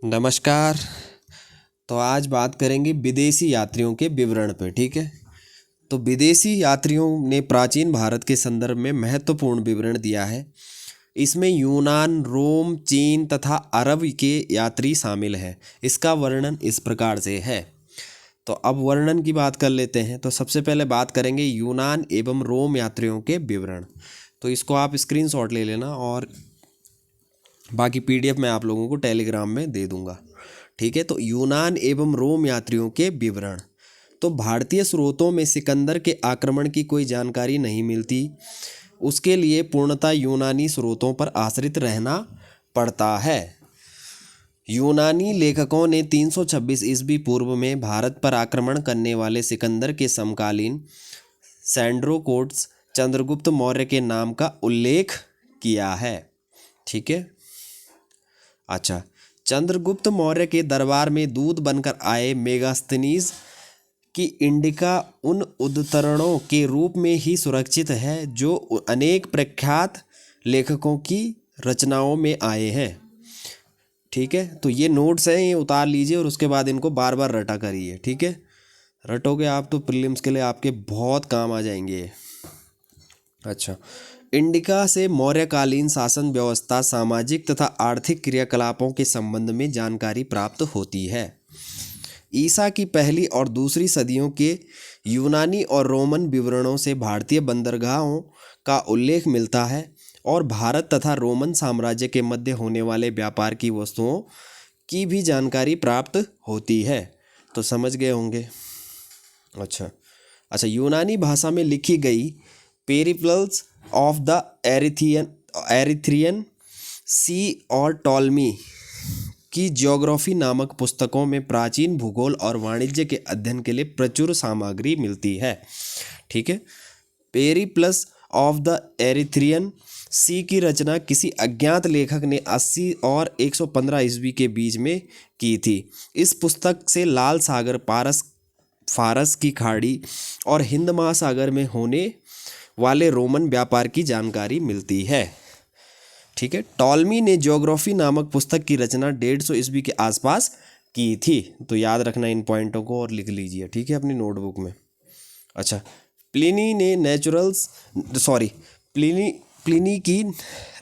नमस्कार। तो आज बात करेंगे विदेशी यात्रियों के विवरण पे। ठीक है। तो विदेशी यात्रियों ने प्राचीन भारत के संदर्भ में महत्वपूर्ण विवरण दिया है। इसमें यूनान, रोम, चीन तथा अरब के यात्री शामिल हैं। इसका वर्णन इस प्रकार से है। तो अब वर्णन की बात कर लेते हैं। तो सबसे पहले बात करेंगे यूनान एवं रोम यात्रियों के विवरण। तो इसको आप स्क्रीनशॉट ले लेना और बाकी पीडीएफ मैं आप लोगों को टेलीग्राम में दे दूंगा। ठीक है। तो यूनान एवं रोम यात्रियों के विवरण। तो भारतीय स्रोतों में सिकंदर के आक्रमण की कोई जानकारी नहीं मिलती। उसके लिए पूर्णतः यूनानी स्रोतों पर आश्रित रहना पड़ता है। यूनानी लेखकों ने 326 ईस्वी पूर्व में भारत पर आक्रमण करने वाले सिकंदर के समकालीन सैंड्रोकोट्स चंद्रगुप्त मौर्य के नाम का उल्लेख किया है। ठीक है। अच्छा, चंद्रगुप्त मौर्य के दरबार में दूत बनकर आए मेगास्थनीज की इंडिका उन उद्धरणों के रूप में ही सुरक्षित है जो अनेक प्रख्यात लेखकों की रचनाओं में आए हैं। ठीक है। तो ये नोट्स हैं, ये उतार लीजिए और उसके बाद इनको बार बार रटा करिए। ठीक है। रटोगे आप तो प्रीलिम्स के लिए आपके बहुत काम आ जाएंगे। अच्छा, इंडिका से मौर्यकालीन शासन व्यवस्था, सामाजिक तथा आर्थिक क्रियाकलापों के संबंध में जानकारी प्राप्त होती है। ईसा की पहली और दूसरी सदियों के यूनानी और रोमन विवरणों से भारतीय बंदरगाहों का उल्लेख मिलता है और भारत तथा रोमन साम्राज्य के मध्य होने वाले व्यापार की वस्तुओं की भी जानकारी प्राप्त होती है। तो समझ गए होंगे। अच्छा अच्छा, यूनानी भाषा में लिखी गई पेरिप्लस ऑफ द एरिथ्रियन सी और टॉलमी की ज्योग्राफी नामक पुस्तकों में प्राचीन भूगोल और वाणिज्य के अध्ययन के लिए प्रचुर सामग्री मिलती है। ठीक है। पेरिप्लस ऑफ द एरिथ्रियन सी की रचना किसी अज्ञात लेखक ने 80 और 115 ईस्वी के बीच में की थी। इस पुस्तक से लाल सागर, फारस की खाड़ी और हिंद महासागर में होने वाले रोमन व्यापार की जानकारी मिलती है। ठीक है। टॉलमी ने ज्योग्राफी नामक पुस्तक की रचना 150 ईस्वी के आसपास की थी। तो याद रखना इन पॉइंटों को और लिख लीजिए। ठीक है, अपनी नोटबुक में। अच्छा, प्लिनी ने प्लिनी की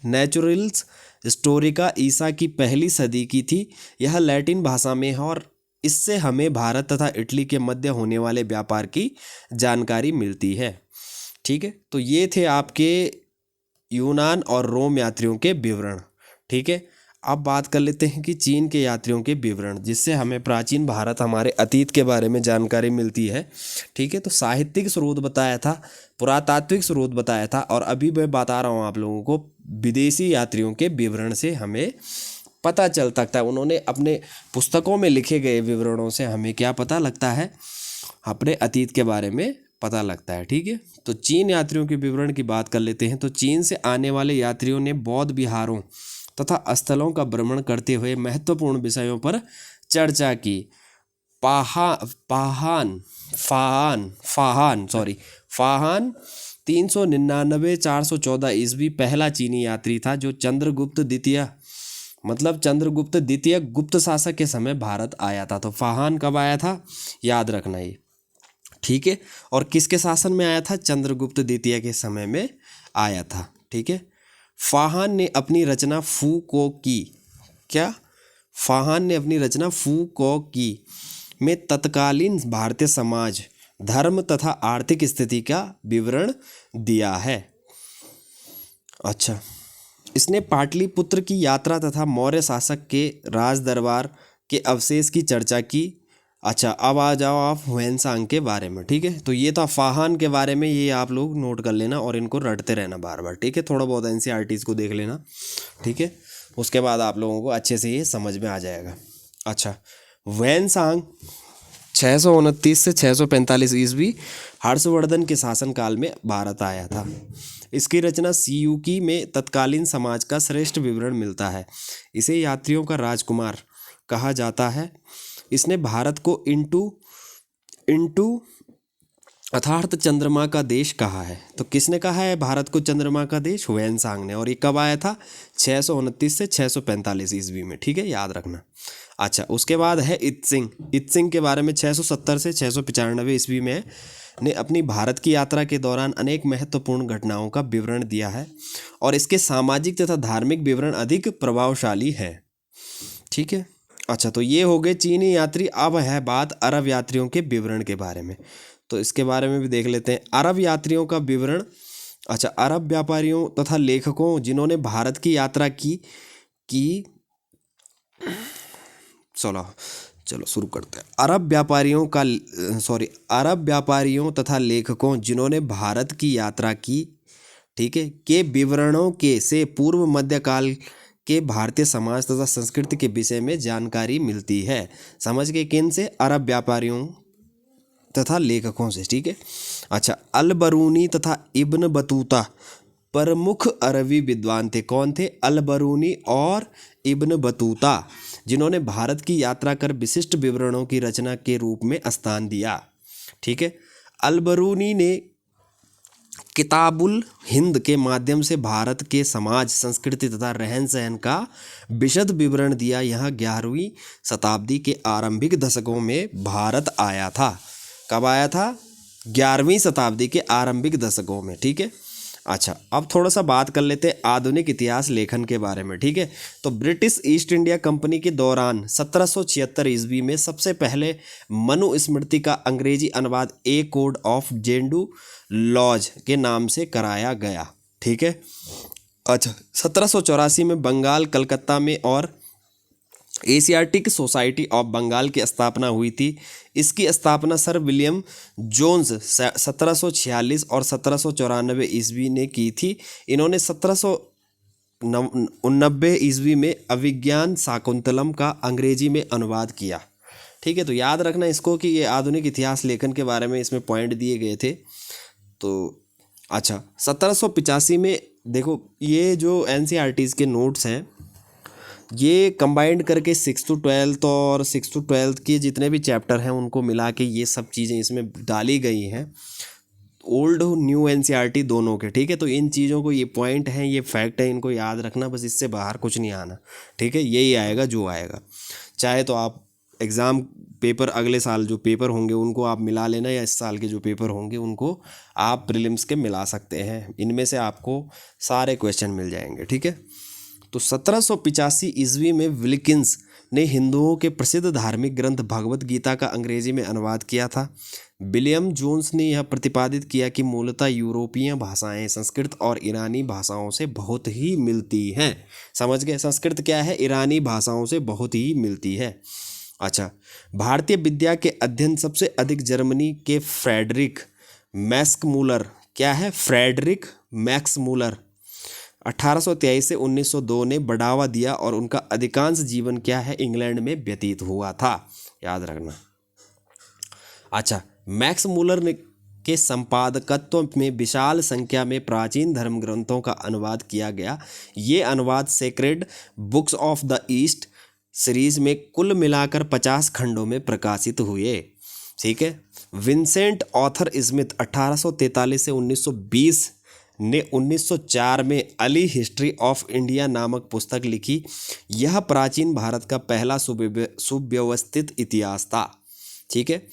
नेचुरल्स हिस्टोरिका ईसा की पहली सदी की थी। यह लैटिन भाषा में है और इससे हमें भारत तथा इटली के मध्य होने वाले व्यापार की जानकारी मिलती है। ठीक है। तो ये थे आपके यूनान और रोम यात्रियों के विवरण। ठीक है। अब बात कर लेते हैं कि चीन के यात्रियों के विवरण, जिससे हमें प्राचीन भारत, हमारे अतीत के बारे में जानकारी मिलती है। ठीक है। तो साहित्यिक स्रोत बताया था, पुरातात्विक स्रोत बताया था और अभी मैं बता रहा हूँ आप लोगों को विदेशी यात्रियों के विवरण से हमें पता चल सकता है। उन्होंने अपने पुस्तकों में लिखे गए विवरणों से हमें क्या पता लगता है, अपने अतीत के बारे में पता लगता है। ठीक है। तो चीन यात्रियों के विवरण की बात कर लेते हैं। तो चीन से आने वाले यात्रियों ने बौद्ध विहारों तथा स्थलों का भ्रमण करते हुए महत्वपूर्ण विषयों पर चर्चा की। फाहान 399-414 ईस्वी पहला चीनी यात्री था जो चंद्रगुप्त द्वितीय गुप्त शासक के समय भारत आया था। तो फाहान कब आया था, याद रखना ये। ठीक है। और किसके शासन में आया था, चंद्रगुप्त द्वितीय के समय में आया था। ठीक है। फाहान ने अपनी रचना फू को की में तत्कालीन भारतीय समाज, धर्म तथा आर्थिक स्थिति का विवरण दिया है। अच्छा, इसने पाटलिपुत्र की यात्रा तथा मौर्य शासक के राज दरबार के अवशेष की चर्चा की। अच्छा, अब आ जाओ आप हुएनसांग के बारे में। ठीक है। तो ये था फाहान के बारे में, ये आप लोग नोट कर लेना और इनको रटते रहना बार बार। ठीक है। थोड़ा बहुत एनसीईआरटीज़ को देख लेना। ठीक है। उसके बाद आप लोगों को अच्छे से ये समझ में आ जाएगा। अच्छा, हुएनसांग 629 से 645 ईस्वी हर्षवर्धन के शासनकाल में भारत आया था। इसकी रचना सियूकी में तत्कालीन समाज का श्रेष्ठ विवरण मिलता है। इसे यात्रियों का राजकुमार कहा जाता है। इसने भारत को इंटू अर्थात चंद्रमा का देश कहा है। तो किसने कहा है भारत को चंद्रमा का देश, हुएनसांग ने। और ये कब आया था, 629 से 645 ईस्वी में। ठीक है, याद रखना। अच्छा, उसके बाद है इत्सिंग। इत्सिंग के बारे में 670 से 695 ईस्वी में ने अपनी भारत की यात्रा के दौरान अनेक महत्वपूर्ण घटनाओं का विवरण दिया है और इसके सामाजिक तथा धार्मिक विवरण अधिक प्रभावशाली है। ठीक है। अच्छा, तो ये हो गए चीनी यात्री। अब है बात अरब यात्रियों के विवरण के बारे में, तो इसके बारे में भी देख लेते हैं। अरब यात्रियों का विवरण। अच्छा, अरब व्यापारियों तथा लेखकों जिन्होंने भारत की यात्रा की चलो चलो शुरू करते हैं। अरब व्यापारियों तथा लेखकों जिन्होंने भारत की यात्रा की, ठीक है, के विवरणों के से पूर्व मध्यकाल के भारतीय समाज तथा संस्कृति के विषय में जानकारी मिलती है। समझ गए? किन से? अरब व्यापारियों तथा लेखकों से। ठीक है। अच्छा, अल बरूनी तथा इब्न बतूता प्रमुख अरबी विद्वान थे। कौन थे? अल बरूनी और इब्न बतूता, जिन्होंने भारत की यात्रा कर विशिष्ट विवरणों की रचना के रूप में स्थान दिया। ठीक है। अल बरूनी ने किताबुल हिंद के माध्यम से भारत के समाज, संस्कृति तथा रहन सहन का विशद विवरण दिया। यहाँ 11वीं शताब्दी के आरंभिक दशकों में भारत आया था। कब आया था? 11वीं शताब्दी के आरंभिक दशकों में। ठीक है। अच्छा, अब थोड़ा सा बात कर लेते हैं आधुनिक इतिहास लेखन के बारे में। ठीक है। तो ब्रिटिश ईस्ट इंडिया कंपनी के दौरान 1776 ईस्वी में सबसे पहले मनुस्मृति का अंग्रेजी अनुवाद ए कोड ऑफ जेंडू लॉज के नाम से कराया गया। ठीक है। अच्छा, 1784 में बंगाल कलकत्ता में और एशियाटिक सोसाइटी ऑफ बंगाल की स्थापना हुई थी। इसकी स्थापना सर विलियम जोन्स 1746 और 1794 ईस्वी ने की थी। इन्होंने 1789 ईस्वी में अभिज्ञान शाकुंतलम का अंग्रेजी में अनुवाद किया। ठीक है। तो याद रखना इसको कि ये आधुनिक इतिहास लेखन के बारे में इसमें पॉइंट दिए गए थे। तो अच्छा, 1785 में देखो, ये जो NCERTs के नोट्स हैं ये कंबाइंड करके 6 to 12 और 6 to 12 के जितने भी चैप्टर हैं उनको मिला के ये सब चीज़ें इसमें डाली गई हैं, ओल्ड न्यू NCERT दोनों के। ठीक है। तो इन चीज़ों को, ये पॉइंट हैं, ये फैक्ट है, इनको याद रखना, बस इससे बाहर कुछ नहीं आना। ठीक है। यही आएगा जो आएगा। चाहे तो आप एग्ज़ाम पेपर अगले साल जो पेपर होंगे उनको आप मिला लेना, या इस साल के जो पेपर होंगे उनको आप प्रीलिम्स के मिला सकते हैं। इनमें से आपको सारे क्वेश्चन मिल जाएंगे। ठीक है। तो 1785 ईस्वी में विल्किंस ने हिंदुओं के प्रसिद्ध धार्मिक ग्रंथ भगवत गीता का अंग्रेजी में अनुवाद किया था। विलियम जोन्स ने यह प्रतिपादित किया कि मूलतः यूरोपीय भाषाएं संस्कृत और ईरानी भाषाओं से बहुत ही मिलती हैं। समझ गए? संस्कृत क्या है? ईरानी भाषाओं से बहुत ही मिलती है। अच्छा, भारतीय विद्या के अध्ययन सबसे अधिक जर्मनी के फ्रेडरिक मैक्समूलर, क्या है? फ्रेडरिक मैक्समूलर 1823 से 1902 ने बढ़ावा दिया और उनका अधिकांश जीवन क्या है? इंग्लैंड में व्यतीत हुआ था। याद रखना। अच्छा, मैक्स मूलर ने के संपादकत्व में विशाल संख्या में प्राचीन धर्म ग्रंथों का अनुवाद किया गया। ये अनुवाद sacred books of the east series में कुल मिलाकर 50 खंडों में प्रकाशित हुए। ठीक है। विंसेंट ऑथर स्मिथ 1843 से 1920 ने 1904 में अली हिस्ट्री ऑफ इंडिया नामक पुस्तक लिखी। यह प्राचीन भारत का पहला सुव्यवस्थित इतिहास था। ठीक है।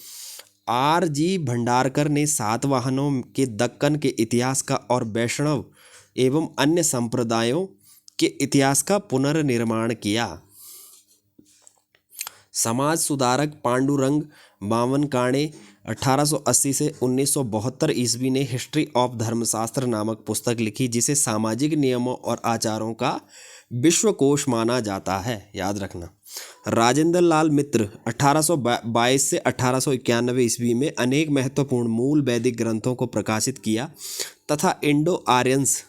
R.G. भंडारकर ने सातवाहनों के दक्कन के इतिहास का और वैष्णव एवं अन्य संप्रदायों के इतिहास का पुनर्निर्माण किया। समाज सुधारक पांडुरंग बावनकाणे 1880 से 1972 ईस्वी ने हिस्ट्री ऑफ धर्मशास्त्र नामक पुस्तक लिखी, जिसे सामाजिक नियमों और आचारों का विश्वकोश माना जाता है। याद रखना। राजेंद्र लाल मित्र 1822 से 1891 ईस्वी में अनेक महत्वपूर्ण मूल वैदिक ग्रंथों को प्रकाशित किया तथा इंडो आर्यंस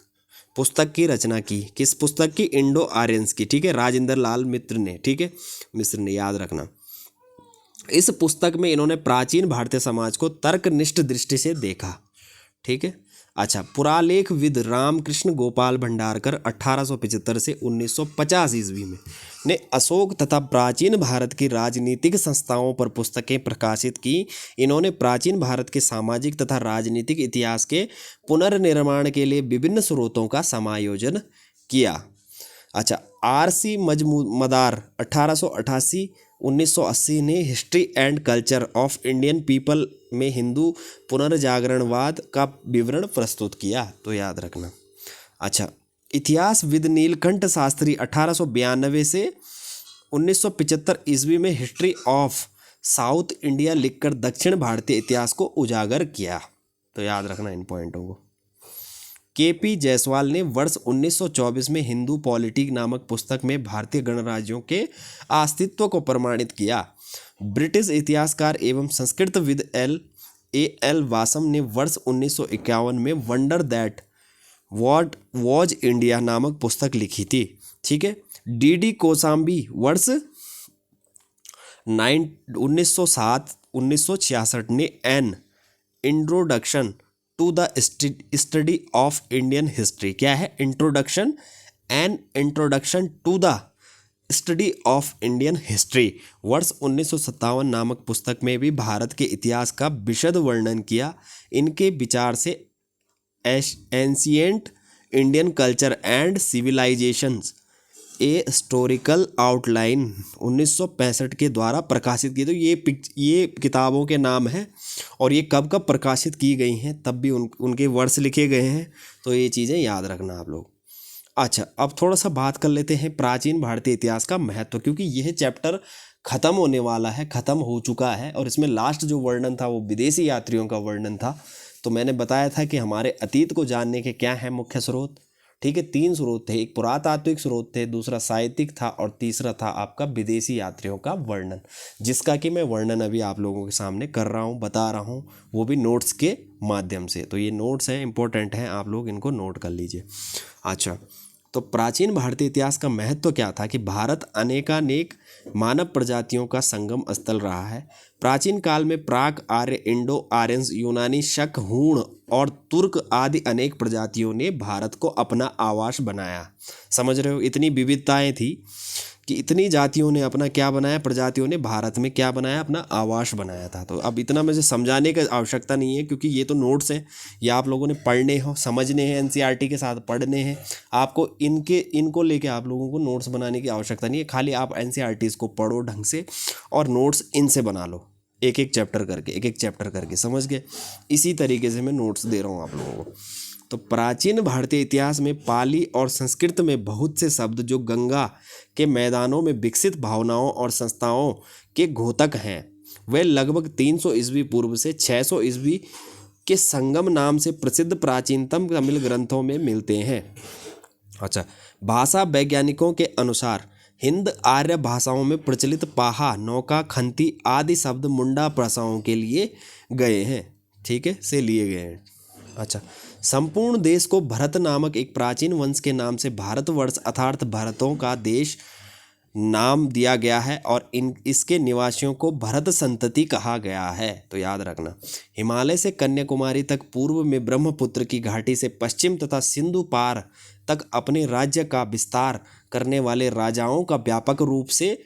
पुस्तक की रचना की। किस पुस्तक की? इंडो आर्यंस की। ठीक है। राजेंद्र लाल मित्र ने। ठीक है, मिश्र ने। याद रखना। इस पुस्तक में इन्होंने प्राचीन भारतीय समाज को तर्कनिष्ठ दृष्टि से देखा। ठीक है। अच्छा, पुरालेखविद रामकृष्ण गोपाल भंडारकर 1875 से 1950 ईस्वी में ने अशोक तथा प्राचीन भारत की राजनीतिक संस्थाओं पर पुस्तकें प्रकाशित की। इन्होंने प्राचीन भारत के सामाजिक तथा राजनीतिक इतिहास के पुनर्निर्माण के लिए विभिन्न स्रोतों का समायोजन किया। अच्छा, आरसी मजूमदार 1888-1980 ने history and culture of Indian people में हिंदू पुनर्जागरणवाद का विवरण प्रस्तुत किया, तो याद रखना। अच्छा, इतिहासविद नीलकंठ शास्त्री 1892 से 1975 ईस्वी में हिस्ट्री ऑफ साउथ इंडिया लिखकर दक्षिण भारतीय इतिहास को उजागर किया, तो याद रखना इन पॉइंटों को। केपी जायसवाल ने वर्ष 1924 में हिंदू पॉलिटी नामक पुस्तक में भारतीय गणराज्यों के अस्तित्व को प्रमाणित किया। ब्रिटिश इतिहासकार एवं संस्कृतविद एल वासम ने वर्ष 1951 में wonder that what was India नामक पुस्तक लिखी थी, ठीक है। डी कोसाम्बी वर्ष 1966 ने an introduction to the study of Indian history, क्या है introduction, an introduction to the study of Indian history, वर्ष 1957 नामक पुस्तक में भी भारत के इतिहास का विशद वर्णन किया। इनके विचार से ancient Indian culture and civilisations a historical outline 1965 के द्वारा प्रकाशित की। तो ये किताबों के नाम हैं और ये कब कब प्रकाशित की गई हैं, तब भी उनके वर्ष लिखे गए हैं, तो ये चीज़ें याद रखना आप लोग। अच्छा, अब थोड़ा सा बात कर लेते हैं प्राचीन भारतीय इतिहास का महत्व, क्योंकि यह चैप्टर ख़त्म होने वाला है, ख़त्म हो चुका है, और इसमें लास्ट जो वर्णन था वो विदेशी यात्रियों का वर्णन था। तो मैंने बताया था कि हमारे अतीत को जानने के क्या हैं मुख्य स्रोत, ठीक है। 3 स्रोत थे, एक पुरातात्विक स्रोत थे, दूसरा साहित्यिक था, और तीसरा था आपका विदेशी यात्रियों का वर्णन, जिसका कि मैं वर्णन अभी आप लोगों के सामने कर रहा हूँ, बता रहा हूँ, वो भी नोट्स के माध्यम से। तो ये नोट्स हैं, इंपॉर्टेंट हैं, आप लोग इनको नोट कर लीजिए। अच्छा, तो प्राचीन भारतीय इतिहास का महत्व क्या था कि भारत अनेकानेक मानव प्रजातियों का संगम स्थल रहा है। प्राचीन काल में प्राक आर्य, इंडो आर्यंस, यूनानी, शक, हूण और तुर्क आदि अनेक प्रजातियों ने भारत को अपना आवास बनाया। समझ रहे हो, इतनी विविधताएं थी कि इतनी जातियों ने अपना क्या बनाया, प्रजातियों ने भारत में क्या बनाया, अपना आवास बनाया था। तो अब इतना मुझे समझाने की आवश्यकता नहीं है, क्योंकि ये तो नोट्स हैं, ये आप लोगों ने पढ़ने हो, समझने हैं, एनसीईआरटी के साथ पढ़ने हैं। आपको इनको लेके आप लोगों को नोट्स बनाने की आवश्यकता नहीं है, खाली आप एनसीईआरटीज़ को पढ़ो ढंग से और नोट्स इनसे बना लो, एक एक चैप्टर करके, समझ गए। इसी तरीके से मैं नोट्स दे रहा हूँ आप लोगों को। तो प्राचीन भारतीय इतिहास में पाली और संस्कृत में बहुत से शब्द जो गंगा के मैदानों में विकसित भावनाओं और संस्थाओं के घोतक हैं, वे लगभग 300 ईस्वी पूर्व से 600 ईस्वी के संगम नाम से प्रसिद्ध प्राचीनतम तमिल ग्रंथों में मिलते हैं। अच्छा, भाषा वैज्ञानिकों के अनुसार हिंद आर्य भाषाओं में प्रचलित पाहा, नौका, खंती आदि शब्द मुंडा भाषाओं के लिए गए हैं, ठीक है, से लिए गए हैं। अच्छा, संपूर्ण देश को भरत नामक एक प्राचीन वंश के नाम से भारतवर्ष अर्थात भरतों का देश नाम दिया गया है, और इसके निवासियों को भरत संतति कहा गया है, तो याद रखना। हिमालय से कन्याकुमारी तक पूर्व में ब्रह्मपुत्र की घाटी से पश्चिम तथा सिंधु पार तक अपने राज्य का विस्तार करने वाले राजाओं का व्यापक रूप से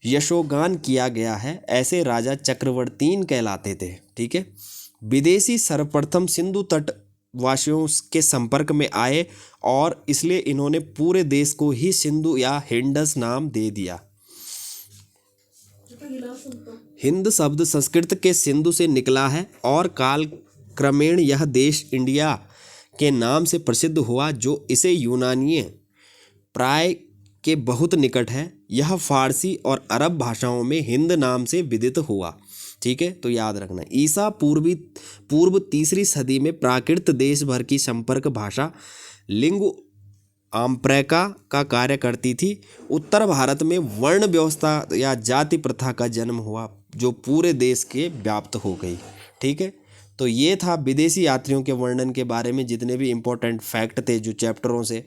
यशोगान किया गया है। ऐसे राजा चक्रवर्तीन कहलाते थे, ठीक है। विदेशी सर्वप्रथम सिंधु तट वासियों के संपर्क में आए और इसलिए इन्होंने पूरे देश को ही सिंधु या हिंडस नाम दे दिया। हिंद शब्द संस्कृत के सिंधु से निकला है और काल क्रमेण यह देश इंडिया के नाम से प्रसिद्ध हुआ, जो इसे यूनानीय प्राय के बहुत निकट है। यह फारसी और अरब भाषाओं में हिंद नाम से विदित हुआ, ठीक है। तो याद रखना, ईसा पूर्व 3री सदी में प्राकृत देश भर की संपर्क भाषा लिंगु आम्प्रेका का कार्य करती थी। उत्तर भारत में वर्ण व्यवस्था या जाति प्रथा का जन्म हुआ, जो पूरे देश के व्याप्त हो गई, ठीक है। तो ये था विदेशी यात्रियों के वर्णन के बारे में जितने भी इम्पोर्टेंट फैक्ट थे जो चैप्टरों से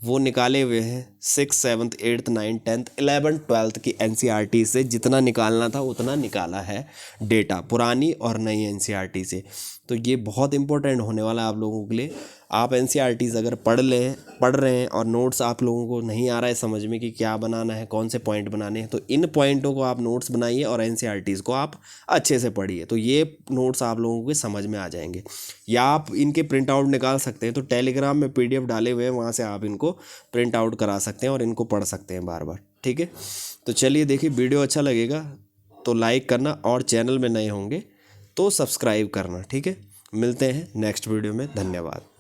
वो निकाले हुए हैं। 6th 7th 8th 9th 10th 11th 12th की एनसीईआरटी से जितना निकालना था उतना निकाला है डेटा, पुरानी और नई एनसीईआरटी से। तो ये बहुत इंपॉर्टेंट होने वाला है आप लोगों के लिए। आप एनसीईआरटीज़ अगर पढ़ रहे हैं और नोट्स आप लोगों को नहीं आ रहा है समझ में कि क्या बनाना है, कौन से पॉइंट बनाने हैं, तो इन पॉइंटों को आप नोट्स बनाइए और एनसीईआरटीज़ को आप अच्छे से पढ़िए, तो ये नोट्स आप लोगों के समझ में आ जाएंगे। या आप इनके प्रिंट आउट निकाल सकते हैं, तो टेलीग्राम में पीडीएफ डाले हुए हैं, वहाँ से आप इनको इनको प्रिंट आउट करा सकते हैं और इनको पढ़ सकते हैं बार बार। ठीक है, तो चलिए देखिए, वीडियो अच्छा लगेगा तो लाइक करना और चैनल में नए होंगे तो सब्सक्राइब करना। ठीक है, मिलते हैं नेक्स्ट वीडियो में। धन्यवाद।